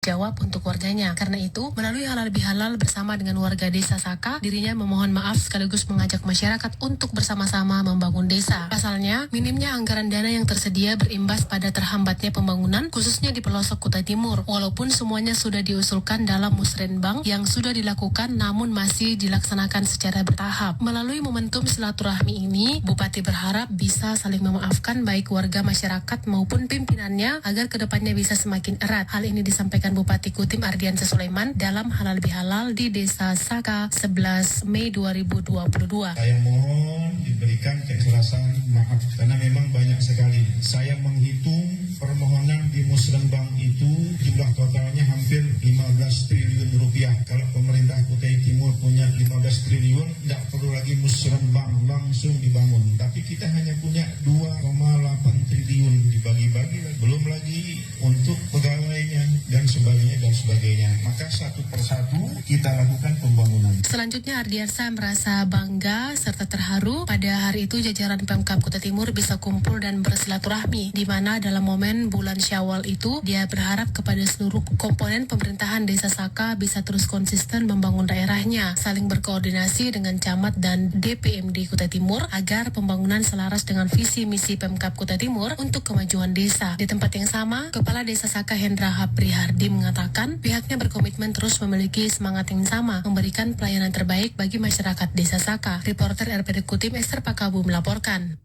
jawab untuk warganya. Karena itu, melalui halal bihalal bersama dengan warga desa Saka, dirinya memohon maaf sekaligus mengajak masyarakat untuk bersama-sama membangun desa. Pasalnya, minimnya anggaran dana yang tersedia berimbas pada terhambatnya pembangunan, khususnya di pelosok Kutai Timur. Walaupun semuanya sudah diusulkan dalam musrenbang yang sudah dilakukan, namun masih dilaksanakan secara bertahap. Melalui momentum silaturahmi ini, Bupati berharap bisa saling memaafkan baik warga masyarakat maupun pimpinannya agar kedepannya bisa semakin erat. Hal ini disampaikan Bupati Kutim Ardiansyah Sulaiman dalam halal bihalal di Desa Saka 11 Mei 2022. Saya mohon diberikan keikhlasan maaf karena memang banyak sekali. Saya menghitung permohonan di musrenbang itu jumlah totalnya hampir 15 triliun rupiah. Kalau pemerintah Kutai Timur punya 15 triliun, tidak perlu lagi musrenbang, langsung dibangun. Tapi kita hanya punya 2,8 triliun dibagi-bagi, belum lagi untuk pegawainya dan sebagainya. Maka satu persatu kita lakukan pembangunan. Selanjutnya Ardiansyah merasa bangga serta terharu pada hari itu jajaran Pemkab Kutai Timur bisa kumpul dan bersilaturahmi, di mana dalam momen bulan Syawal itu dia berharap kepada seluruh komponen pemerintahan Desa Saka bisa terus konsisten membangun daerahnya, saling berkoordinasi dengan camat dan DPMD Kutai Timur agar pembangunan selaras dengan visi misi Pemkab Kutai Timur untuk kemajuan desa. Di tempat yang sama, Kepala Desa Saka Hendra Haprihardi mengatakan pihaknya berkomitmen terus memiliki semangat yang sama, memberikan pelayanan terbaik bagi masyarakat Desa Saka. Reporter RPD Kutim Esther Pakabu melaporkan.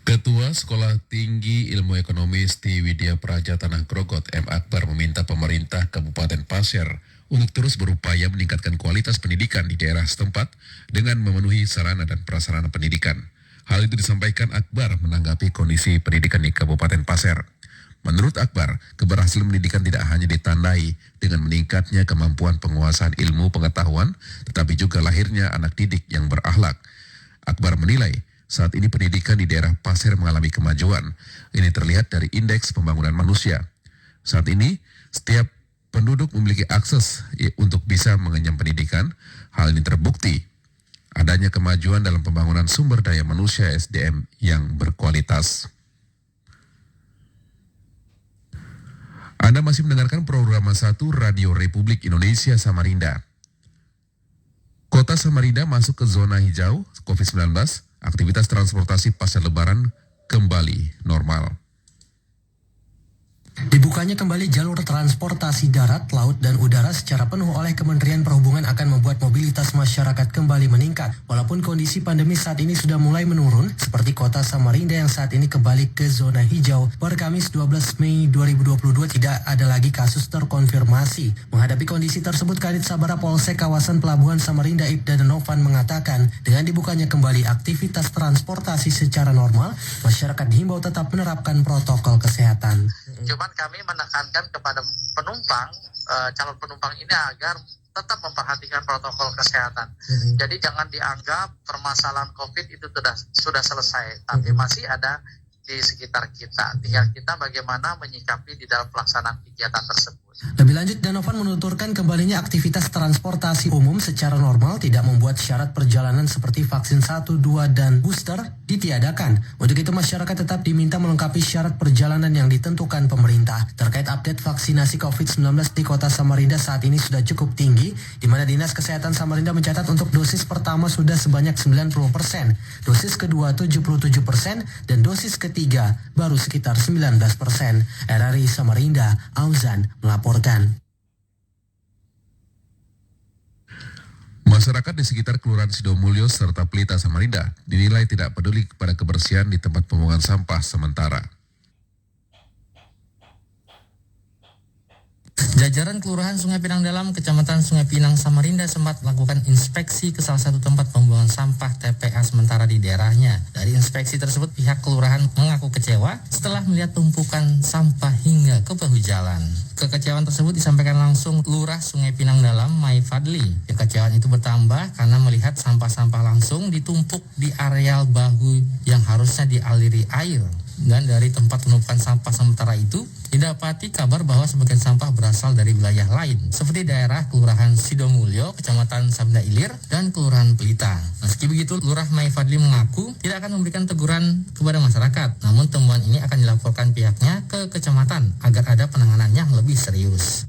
Ketua Sekolah Tinggi Ilmu Ekonomi Sti Widya Praja Tanah Grogot M. Akbar meminta pemerintah Kabupaten Pasir untuk terus berupaya meningkatkan kualitas pendidikan di daerah setempat dengan memenuhi sarana dan prasarana pendidikan. Hal itu disampaikan Akbar menanggapi kondisi pendidikan di Kabupaten Pasir. Menurut Akbar, keberhasilan pendidikan tidak hanya ditandai dengan meningkatnya kemampuan penguasaan ilmu pengetahuan, tetapi juga lahirnya anak didik yang berakhlak. Akbar menilai, saat ini pendidikan di daerah Pasir mengalami kemajuan. Ini terlihat dari indeks pembangunan manusia. Saat ini, setiap penduduk memiliki akses untuk bisa mengenyam pendidikan. Hal ini terbukti adanya kemajuan dalam pembangunan sumber daya manusia SDM yang berkualitas. Anda masih mendengarkan program 1 Radio Republik Indonesia Samarinda. Kota Samarinda masuk ke zona hijau COVID-19. Aktivitas transportasi pasca Lebaran kembali normal. Dibukanya kembali jalur transportasi darat, laut, dan udara secara penuh oleh Kementerian Perhubungan akan membuat mobilitas masyarakat kembali meningkat. Walaupun kondisi pandemi saat ini sudah mulai menurun, seperti kota Samarinda yang saat ini kembali ke zona hijau. Per Kamis 12 Mei 2022 tidak ada lagi kasus terkonfirmasi. Menghadapi kondisi tersebut, Kadit Sabara Polsek kawasan Pelabuhan Samarinda Ibda Danovan mengatakan, dengan dibukanya kembali aktivitas transportasi secara normal, masyarakat dihimbau tetap menerapkan protokol kesehatan. Cuman kami menekankan kepada penumpang, calon penumpang ini agar tetap memperhatikan protokol kesehatan. Jadi jangan dianggap permasalahan COVID itu sudah selesai, tapi masih ada di sekitar kita. Tinggal kita bagaimana menyikapi di dalam pelaksanaan kegiatan tersebut. Lebih lanjut, Danovan menuturkan kembalinya aktivitas transportasi umum secara normal tidak membuat syarat perjalanan seperti vaksin 1, 2, dan booster ditiadakan. Untuk itu masyarakat tetap diminta melengkapi syarat perjalanan yang ditentukan pemerintah. Terkait update vaksinasi COVID-19 di kota Samarinda saat ini sudah cukup tinggi, di mana Dinas Kesehatan Samarinda mencatat untuk dosis pertama sudah sebanyak 90%, dosis kedua 77%, dan dosis ketiga baru sekitar 19%. RRI Samarinda, Auzan melaporkan. Masyarakat di sekitar Kelurahan Sidomulyo serta Pelita Samarinda dinilai tidak peduli kepada kebersihan di tempat pembuangan sampah sementara. Jajaran Kelurahan Sungai Pinang Dalam, Kecamatan Sungai Pinang, Samarinda sempat melakukan inspeksi ke salah satu tempat pembuangan sampah TPA sementara di daerahnya. Dari inspeksi tersebut, pihak kelurahan mengaku kecewa setelah melihat tumpukan sampah hingga ke bahu jalan. Kekecewaan tersebut disampaikan langsung Lurah Sungai Pinang Dalam, Mai Fadli. Kekecewaan itu bertambah karena melihat sampah-sampah langsung ditumpuk di areal bahu yang harusnya dialiri air. Dan dari tempat penumpukan sampah sementara itu, didapati kabar bahwa sebagian sampah berasal dari wilayah lain, seperti daerah Kelurahan Sidomulyo, Kecamatan Sabda Ilir, dan Kelurahan Pelita. Meski begitu, Lurah Mai Fadli mengaku tidak akan memberikan teguran kepada masyarakat, namun temuan ini akan dilaporkan pihaknya ke kecamatan agar ada penanganan yang lebih serius.